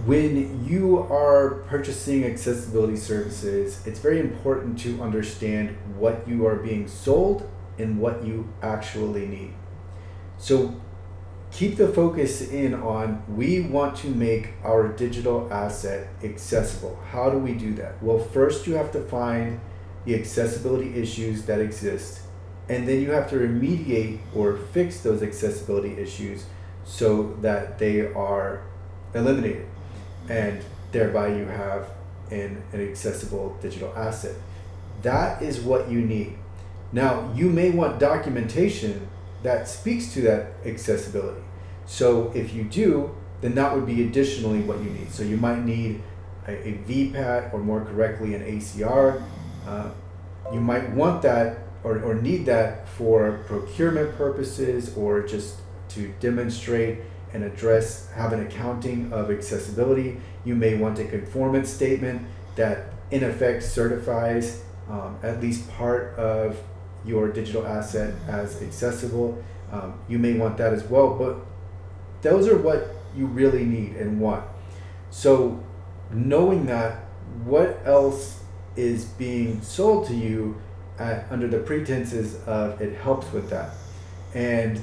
When you are purchasing accessibility services, it's very important to understand what you are being sold and what you actually need. So keep the focus in on, we want to make our digital asset accessible. How do we do that? Well, first you have to find the accessibility issues that exist, and then you have to remediate or fix those accessibility issues so that they are eliminated, and thereby you have an accessible digital asset. That is what you need. Now, you may want documentation that speaks to that accessibility. So if you do, then that would be additionally what you need. So you might need a VPAT, or more correctly an ACR. You might want that or need that for procurement purposes, or just to demonstrate and have an accounting of accessibility. You may want a conformance statement that in effect certifies at least part of your digital asset as accessible. You may want that as well, but those are what you really need and want. So knowing that, what else is being sold to you under the pretenses of it helps with that? And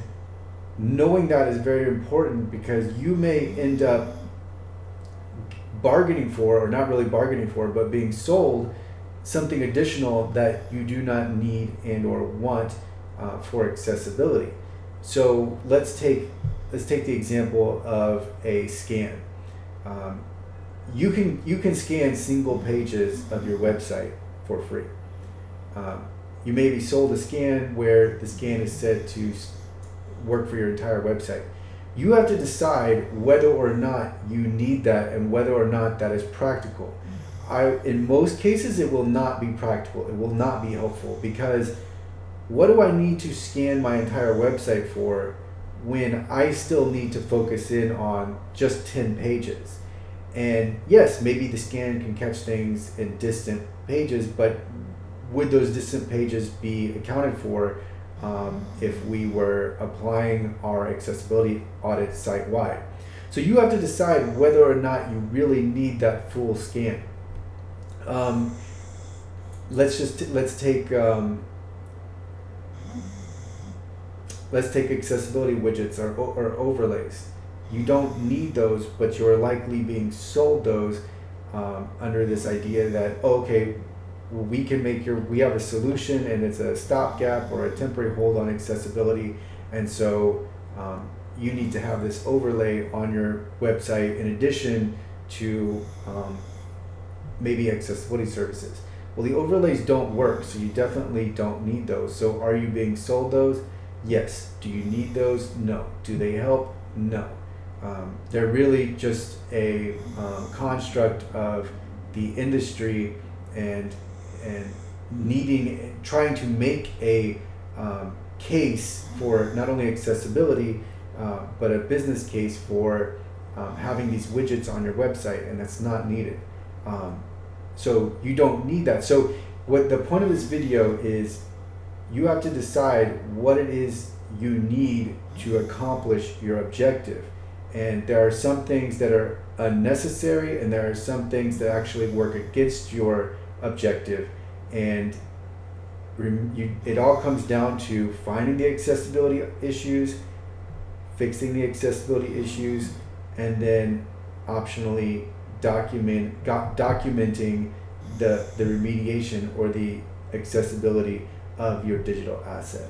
knowing that is very important, because you may end up bargaining for, or not really bargaining for, but being sold something additional that you do not need and or want for accessibility. So let's take the example of a scan. You can scan single pages of your website for free. You may be sold a scan where the scan is said to work for your entire website. You have to decide whether or not you need that and whether or not that is practical. In most cases, it will not be practical. It will not be helpful, because what do I need to scan my entire website for when I still need to focus in on just 10 pages? And yes, maybe the scan can catch things in distant pages, but would those distant pages be accounted for if we were applying our accessibility audit site-wide? So you have to decide whether or not you really need that full scan. Let's take accessibility widgets or overlays. You don't need those, but you're likely being sold those under this idea that, okay, we have a solution and it's a stopgap or a temporary hold on accessibility, and so you need to have this overlay on your website in addition to maybe accessibility services. Well, the overlays don't work, so you definitely don't need those. So are you being sold those? Yes. Do you need those? No. Do they help? No. They're really just a construct of the industry and trying to make a case for not only accessibility, but a business case for having these widgets on your website, and that's not needed. So you don't need that. So what the point of this video is, you have to decide what it is you need to accomplish your objective. And there are some things that are unnecessary, and there are some things that actually work against your objective. And it all comes down to finding the accessibility issues, fixing the accessibility issues, and then optionally documenting the remediation or the accessibility of your digital asset.